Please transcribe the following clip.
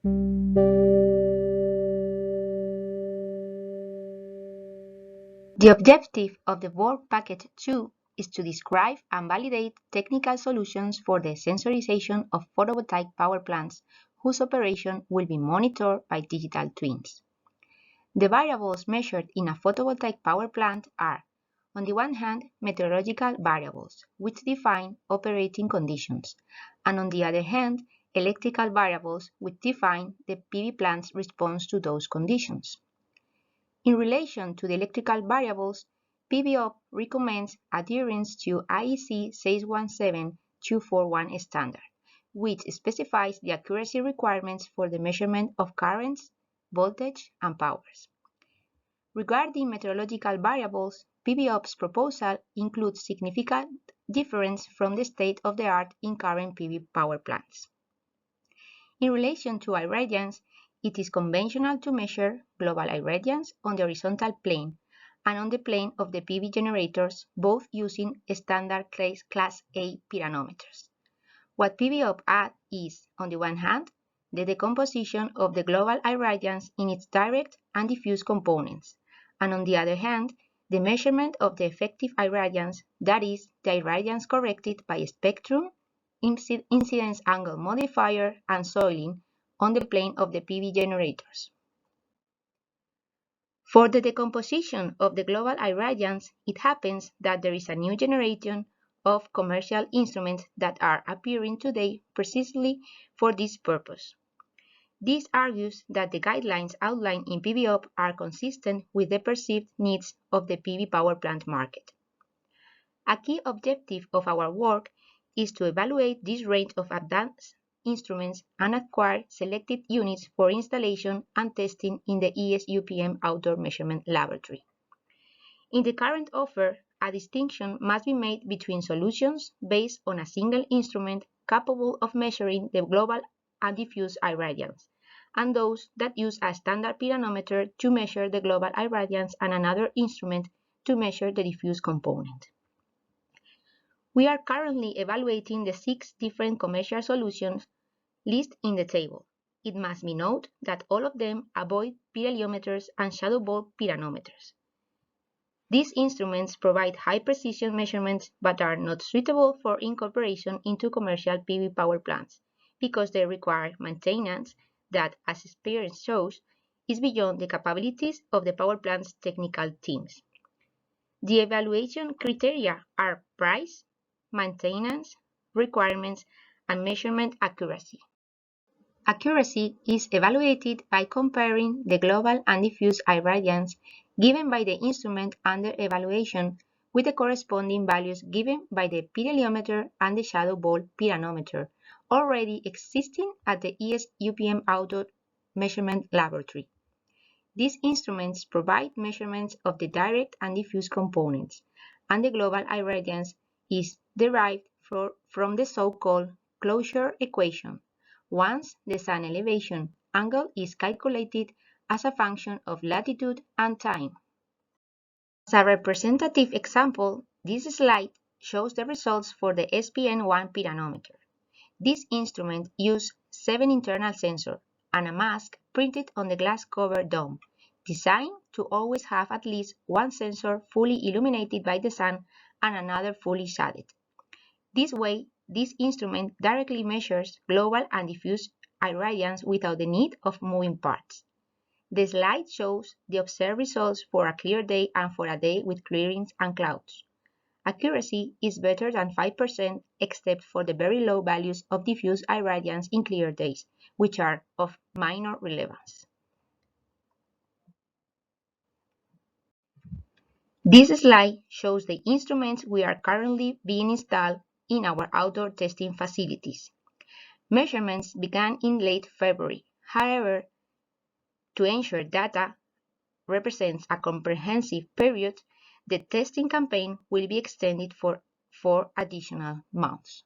The objective of the work packet 2 is to describe and validate technical solutions for the sensorization of photovoltaic power plants whose operation will be monitored by digital twins. The variables measured in a photovoltaic power plant are, on the one hand, meteorological variables, which define operating conditions, and on the other hand, electrical variables, which define the PV plant's response to those conditions. In relation to the electrical variables, PVOP recommends adherence to IEC 617241 standard, which specifies the accuracy requirements for the measurement of currents, voltage, and powers. Regarding meteorological variables, PVOP's proposal includes significant difference from the state of the art in current PV power plants. In relation to irradiance, it is conventional to measure global irradiance on the horizontal plane and on the plane of the PV generators, both using standard Class A pyanometers. What PVOP adds is, on the one hand, the decomposition of the global irradiance in its direct and diffuse components, and on the other hand, the measurement of the effective irradiance, that is, the irradiance corrected by spectrum, incidence angle modifier, and soiling on the plane of the PV generators. For the decomposition of the global irradiance, it happens that there is a new generation of commercial instruments that are appearing today precisely for this purpose. This argues that the guidelines outlined in PVOP are consistent with the perceived needs of the PV power plant market. A key objective of our work is to evaluate this range of advanced instruments and acquire selected units for installation and testing in the ESUPM Outdoor Measurement Laboratory. In the current offer, a distinction must be made between solutions based on a single instrument capable of measuring the global and diffuse irradiance, and those that use a standard pyanometer to measure the global irradiance and another instrument to measure the diffuse component. We are currently evaluating the 6 different commercial solutions listed in the table. It must be noted that all of them avoid paleometers and shadow bulb pyanometers. These instruments provide high-precision measurements but are not suitable for incorporation into commercial PV power plants because they require maintenance that, as experience shows, is beyond the capabilities of the power plant's technical teams. The evaluation criteria are price, maintenance, requirements, and measurement accuracy. Accuracy is evaluated by comparing the global and diffuse irradiance given by the instrument under evaluation with the corresponding values given by the paleometer and the shadow bulb pyanometer already existing at the ESUPM Outdoor Measurement Laboratory. These instruments provide measurements of the direct and diffuse components, and the global irradiance is derived from the so-called closure equation, once the sun elevation angle is calculated as a function of latitude and time. As a representative example, this slide shows the results for the SPN1 pyanometer. This instrument uses 7 internal sensors and a mask printed on the glass-covered dome, designed to always have at least one sensor fully illuminated by the sun and another fully shaded. This way, this instrument directly measures global and diffuse irradiance without the need of moving parts. The slide shows the observed results for a clear day and for a day with clearings and clouds. Accuracy is better than 5% except for the very low values of diffuse irradiance in clear days, which are of minor relevance. This slide shows the instruments we are currently being installed in our outdoor testing facilities. Measurements began in late February. However, to ensure data represents a comprehensive period, the testing campaign will be extended for 4 additional months.